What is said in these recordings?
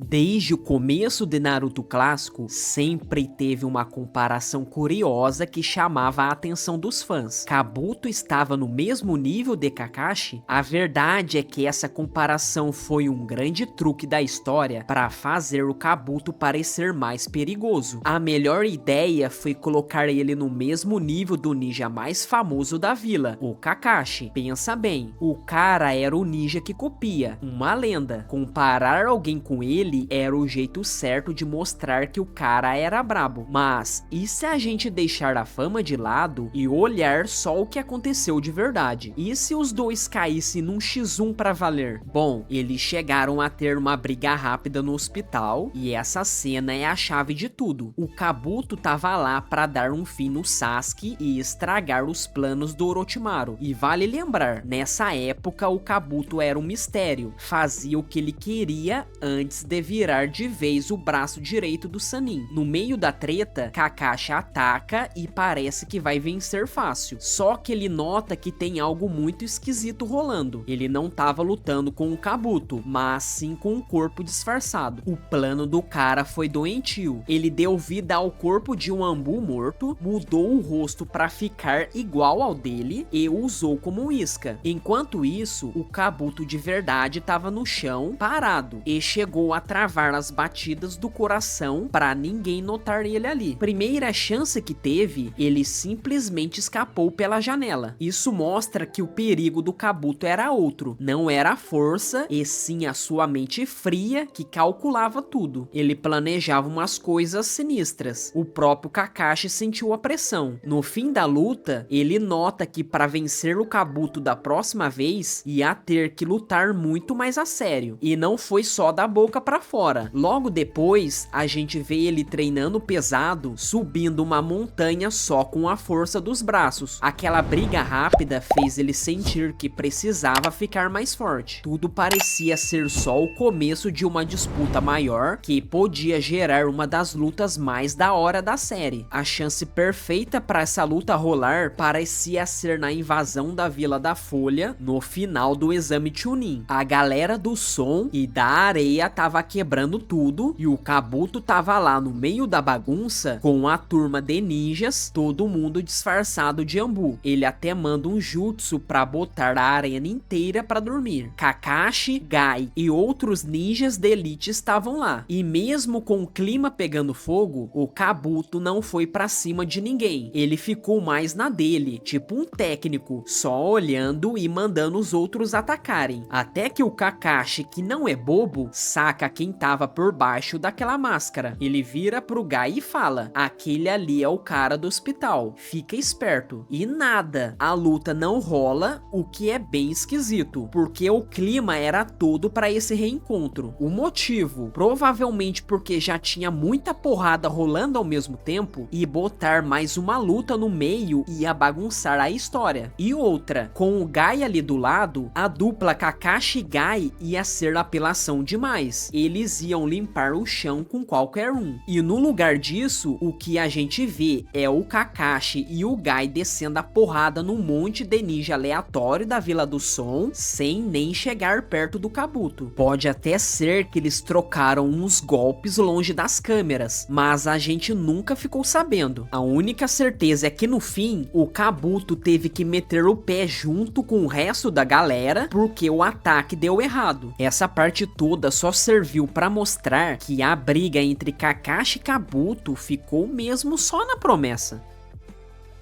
Desde o começo de Naruto clássico, sempre teve uma comparação curiosa que chamava a atenção dos fãs. Kabuto estava no mesmo nível de Kakashi? A verdade é que essa comparação foi um grande truque da história para fazer o Kabuto parecer mais perigoso. A melhor ideia foi colocar ele no mesmo nível do ninja mais famoso da vila, o Kakashi. Pensa bem, o cara era o ninja que copia, uma lenda. Comparar alguém com ele era o jeito certo de mostrar que o cara era brabo. Mas e se a gente deixar a fama de lado e olhar só o que aconteceu de verdade? E se os dois caíssem num X1 pra valer? Bom, eles chegaram a ter uma briga rápida no hospital e essa cena é a chave de tudo. O Kabuto tava lá pra dar um fim no Sasuke e estragar os planos do Orochimaru. E vale lembrar, nessa época o Kabuto era um mistério, fazia o que ele queria antes de virar de vez o braço direito do Sannin. No meio da treta, Kakashi ataca e parece que vai vencer fácil. Só que ele nota que tem algo muito esquisito rolando. Ele não tava lutando com o Kabuto, mas sim com um corpo disfarçado. O plano do cara foi doentio. Ele deu vida ao corpo de um Anbu morto, mudou o rosto para ficar igual ao dele e o usou como isca. Enquanto isso, o Kabuto de verdade tava no chão, parado, e chegou a travar as batidas do coração para ninguém notar ele ali. Primeira chance que teve, ele simplesmente escapou pela janela. Isso mostra que o perigo do Kabuto era outro. Não era a força, e sim a sua mente fria que calculava tudo. Ele planejava umas coisas sinistras. O próprio Kakashi sentiu a pressão. No fim da luta, ele nota que para vencer o Kabuto da próxima vez, ia ter que lutar muito mais a sério. E não foi só da boca pra fora. Logo depois, a gente vê ele treinando pesado, subindo uma montanha só com a força dos braços. Aquela briga rápida fez ele sentir que precisava ficar mais forte. Tudo parecia ser só o começo de uma disputa maior que podia gerar uma das lutas mais da hora da série. A chance perfeita para essa luta rolar parecia ser na invasão da Vila da Folha no final do exame Chunin. A galera do som e da areia tava quebrando tudo e o Kabuto tava lá no meio da bagunça com a turma de ninjas, todo mundo disfarçado de Anbu. Ele até manda um jutsu pra botar a arena inteira pra dormir. Kakashi, Gai e outros ninjas de elite estavam lá. E mesmo com o clima pegando fogo, o Kabuto não foi pra cima de ninguém. Ele ficou mais na dele, tipo um técnico, só olhando e mandando os outros atacarem. Até que o Kakashi, que não é bobo, saca quem tava por baixo daquela máscara. Ele vira pro Gai e fala: aquele ali é o cara do hospital, fica esperto. E nada, a luta não rola, o que é bem esquisito, porque o clima era todo para esse reencontro. O motivo, provavelmente porque já tinha muita porrada rolando ao mesmo tempo, e botar mais uma luta no meio ia bagunçar a história. E outra, com o Gai ali do lado, a dupla Kakashi e Gai ia ser apelação demais. Eles iam limpar o chão com qualquer um. E no lugar disso, o que a gente vê é o Kakashi e o Gai descendo a porrada num monte de ninja aleatório da Vila do Som, sem nem chegar perto do Kabuto. Pode até ser que eles trocaram uns golpes longe das câmeras, mas a gente nunca ficou sabendo. A única certeza é que no fim, o Kabuto teve que meter o pé junto com o resto da galera, porque o ataque deu errado. Essa parte toda só serviu pra mostrar que a briga entre Kakashi e Kabuto ficou mesmo só na promessa.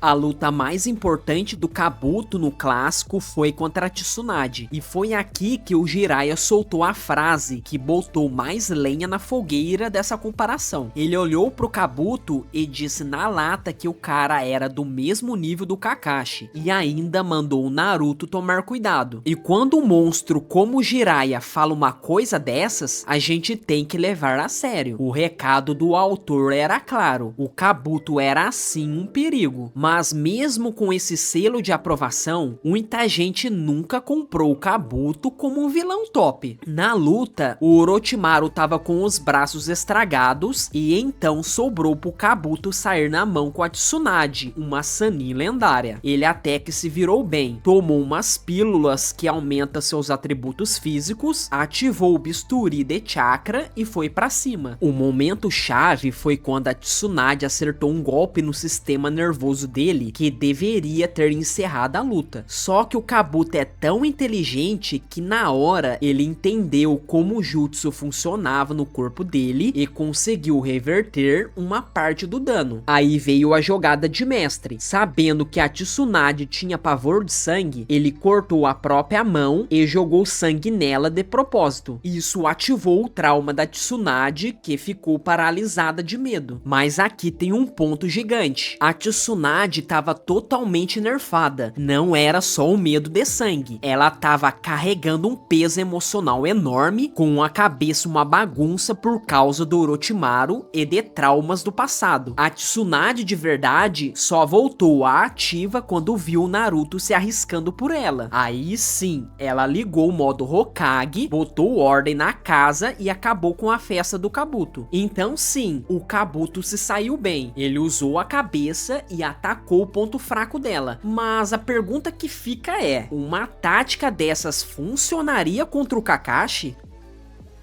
A luta mais importante do Kabuto no clássico foi contra a Tsunade, e foi aqui que o Jiraiya soltou a frase que botou mais lenha na fogueira dessa comparação. Ele olhou pro Kabuto e disse na lata que o cara era do mesmo nível do Kakashi, e ainda mandou o Naruto tomar cuidado. E quando um monstro como o Jiraiya fala uma coisa dessas, a gente tem que levar a sério. O recado do autor era claro, o Kabuto era sim um perigo, Mas mesmo com esse selo de aprovação, muita gente nunca comprou o Kabuto como um vilão top. Na luta, o Orochimaru tava com os braços estragados e então sobrou pro Kabuto sair na mão com a Tsunade, uma Sannin lendária. Ele até que se virou bem, tomou umas pílulas que aumenta seus atributos físicos, ativou o bisturi de chakra e foi pra cima. O momento chave foi quando a Tsunade acertou um golpe no sistema nervoso dele que deveria ter encerrado a luta. Só que o Kabuto é tão inteligente que na hora ele entendeu como o jutsu funcionava no corpo dele e conseguiu reverter uma parte do dano. Aí veio a jogada de mestre. Sabendo que a Tsunade tinha pavor de sangue, ele cortou a própria mão e jogou sangue nela de propósito. Isso ativou o trauma da Tsunade, que ficou paralisada de medo. Mas aqui tem um ponto gigante. A Tsunade estava totalmente nerfada. Não era só o medo de sangue. Ela estava carregando um peso emocional enorme, com a cabeça uma bagunça por causa do Orochimaru e de traumas do passado. A Tsunade de verdade só voltou à ativa quando viu o Naruto se arriscando por ela. Aí sim, ela ligou o modo Hokage, botou ordem na casa e acabou com a festa do Kabuto. Então sim, o Kabuto se saiu bem. Ele usou a cabeça e atacou o ponto fraco dela. Mas a pergunta que fica é, uma tática dessas funcionaria contra o Kakashi?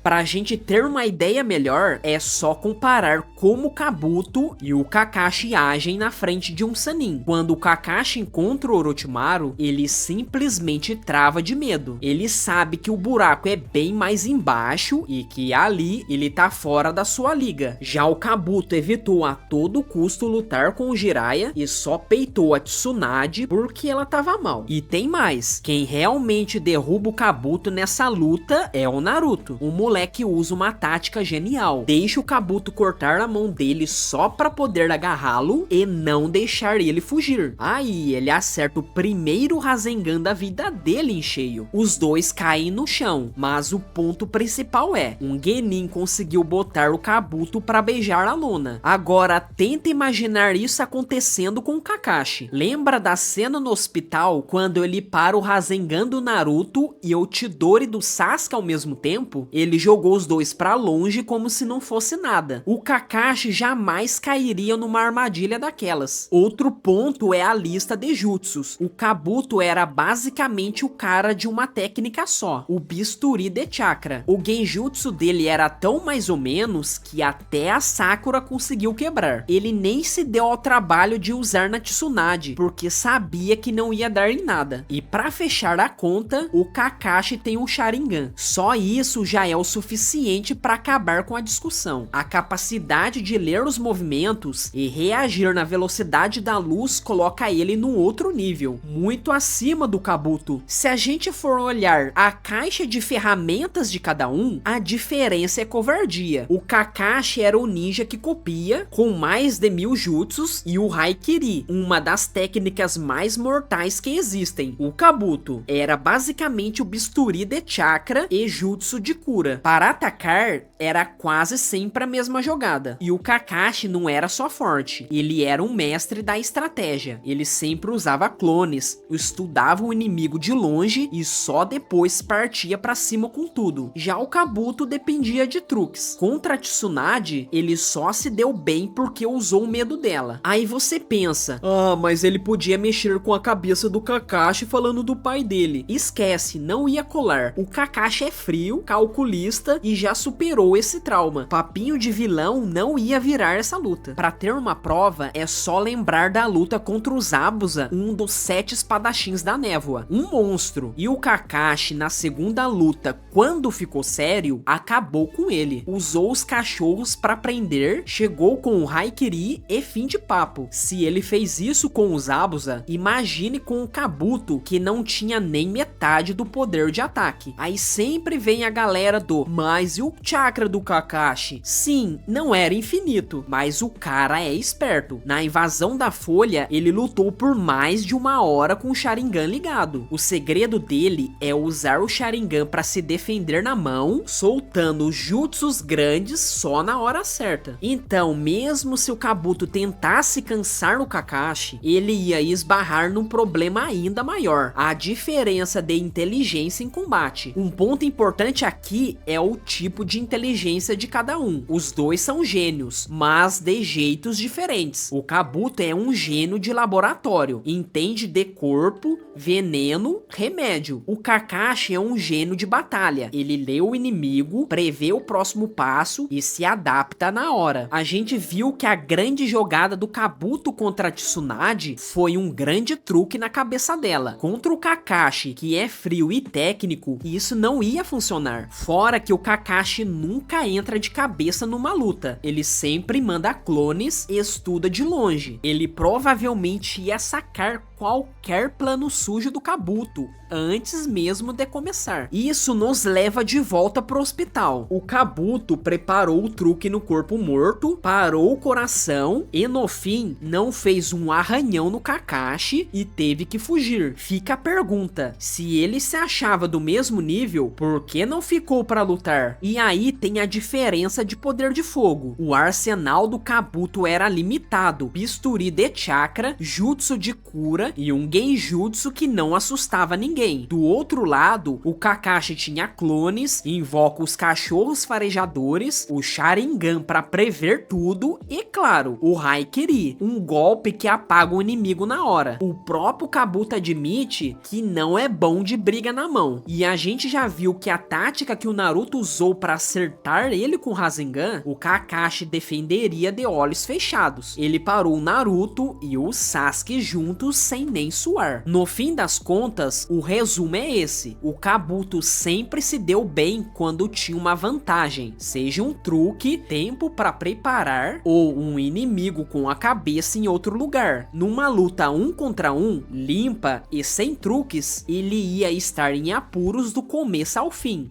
Pra gente ter uma ideia melhor, é só comparar como o Kabuto e o Kakashi agem na frente de um Sannin. Quando o Kakashi encontra o Orochimaru, ele simplesmente trava de medo. Ele sabe que o buraco é bem mais embaixo e que ali ele tá fora da sua liga. Já o Kabuto evitou a todo custo lutar com o Jiraiya e só peitou a Tsunade porque ela tava mal. E tem mais, quem realmente derruba o Kabuto nessa luta é o Naruto. O moleque usa uma tática genial. Deixa o Kabuto cortar a mão dele só pra poder agarrá-lo e não deixar ele fugir. Aí ele acerta o primeiro Rasengan da vida dele em cheio. Os dois caem no chão, mas o ponto principal é, um Genin conseguiu botar o Kabuto pra beijar a lona. Agora tenta imaginar isso acontecendo com o Kakashi. Lembra da cena no hospital quando ele para o Rasengan do Naruto e o Chidori do Sasuke ao mesmo tempo? Ele jogou os dois pra longe como se não fosse nada. O Kakashi jamais cairia numa armadilha daquelas. Outro ponto é a lista de jutsus. O Kabuto era basicamente o cara de uma técnica só, o bisturi de chakra. O genjutsu dele era tão mais ou menos que até a Sakura conseguiu quebrar. Ele nem se deu ao trabalho de usar na Tsunade, porque sabia que não ia dar em nada. E pra fechar a conta, o Kakashi tem um Sharingan. Só isso já é o suficiente para acabar com a discussão. A capacidade de ler os movimentos e reagir na velocidade da luz coloca ele num outro nível, muito acima do Kabuto. Se a gente for olhar a caixa de ferramentas de cada um, a diferença é covardia. O Kakashi era o ninja que copia, com mais de 1000 jutsus, e o Haikiri, uma das técnicas mais mortais que existem. O Kabuto era basicamente o bisturi de chakra e jutsu de cura. Para atacar, era quase sempre a mesma jogada. E o Kakashi não era só forte, ele era um mestre da estratégia. Ele sempre usava clones, estudava o inimigo de longe e só depois partia pra cima com tudo. Já o Kabuto dependia de truques. Contra a Tsunade, ele só se deu bem porque usou o medo dela. Aí você pensa, mas ele podia mexer com a cabeça do Kakashi falando do pai dele. Esquece, não ia colar. O Kakashi é frio, calculista e já superou esse trauma. Papinho de vilão não ia virar essa luta. Pra ter uma prova, é só lembrar da luta contra o Zabuza, um dos 7 espadachins da névoa. Um monstro. E o Kakashi, na segunda luta, quando ficou sério, acabou com ele. Usou os cachorros pra prender, chegou com o Haikiri e fim de papo. Se ele fez isso com o Zabuza, imagine com o Kabuto, que não tinha nem metade do poder de ataque. Aí sempre vem a galera do Naruto, mas e o chakra do Kakashi? Sim, não era infinito, mas o cara é esperto. Na invasão da Folha, ele lutou por mais de 1 hora com o Sharingan ligado. O segredo dele é usar o Sharingan para se defender na mão, soltando jutsus grandes só na hora certa. Então, mesmo se o Kabuto tentasse cansar no Kakashi, ele ia esbarrar num problema ainda maior: a diferença de inteligência em combate. Um ponto importante aqui é o tipo de inteligência de cada um. Os dois são gênios, mas de jeitos diferentes. O Kabuto é um gênio de laboratório, entende de corpo, veneno, remédio. O Kakashi é um gênio de batalha. Ele lê o inimigo, prevê o próximo passo e se adapta na hora. A gente viu que a grande jogada do Kabuto contra a Tsunade foi um grande truque na cabeça dela. Contra o Kakashi, que é frio e técnico, isso não ia funcionar. Fora que o Kakashi nunca entra de cabeça numa luta. Ele sempre manda clones e estuda de longe. Ele provavelmente ia sacar qualquer plano sujo do Kabuto antes mesmo de começar. Isso nos leva de volta pro hospital. O Kabuto preparou o truque no corpo morto, parou o coração e no fim não fez um arranhão no Kakashi e teve que fugir. Fica a pergunta: se ele se achava do mesmo nível, por que não ficou para lutar? E aí tem a diferença de poder de fogo. O arsenal do Kabuto era limitado: bisturi de chakra, jutsu de cura e um genjutsu que não assustava ninguém. Do outro lado, o Kakashi tinha clones, invoca os cachorros farejadores, o Sharingan para prever tudo e, claro, o Haikiri, um golpe que apaga o inimigo na hora. O próprio Kabuto admite que não é bom de briga na mão. E a gente já viu que a tática que o Naruto usou para acertar ele com o Rasengan, o Kakashi defenderia de olhos fechados. Ele parou o Naruto e o Sasuke juntos sem nem suar. No fim das contas, o resumo é esse: o Kabuto sempre se deu bem quando tinha uma vantagem, seja um truque, tempo para preparar ou um inimigo com a cabeça em outro lugar. Numa luta 1 contra 1, limpa e sem truques, ele ia estar em apuros do começo ao fim.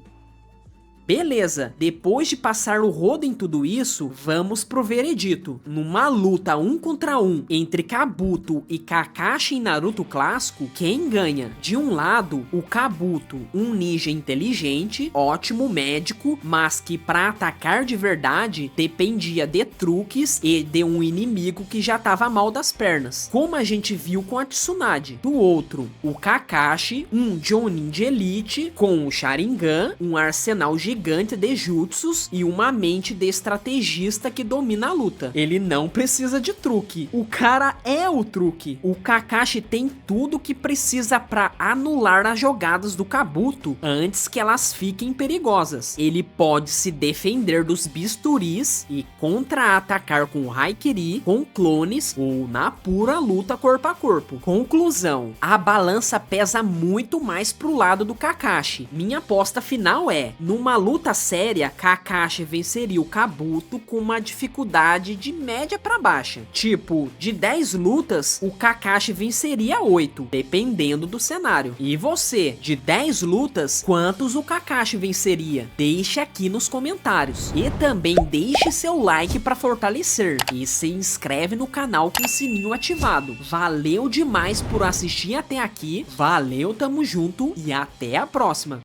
Beleza, depois de passar o rodo em tudo isso, vamos pro veredito. Numa luta 1 contra 1 entre Kabuto e Kakashi em Naruto clássico, quem ganha? De um lado, o Kabuto, um ninja inteligente, ótimo médico, mas que para atacar de verdade dependia de truques e de um inimigo que já tava mal das pernas, como a gente viu com a Tsunade. Do outro, o Kakashi, um Jonin de elite, com o Sharingan, um arsenal gigante de jutsus e uma mente de estrategista que domina a luta. Ele não precisa de truque, o cara é o truque. O Kakashi tem tudo que precisa para anular as jogadas do Kabuto antes que elas fiquem perigosas. Ele pode se defender dos bisturis e contra-atacar com o Haikiri, com clones ou na pura luta corpo a corpo. Conclusão: a balança pesa muito mais pro lado do Kakashi. Minha aposta final é: numa luta séria, Kakashi venceria o Kabuto com uma dificuldade de média pra baixa. Tipo, de 10 lutas, o Kakashi venceria 8, dependendo do cenário. E você, de 10 lutas, quantos o Kakashi venceria? Deixe aqui nos comentários. E também deixe seu like pra fortalecer. E se inscreve no canal com o sininho ativado. Valeu demais por assistir até aqui. Valeu, tamo junto e até a próxima.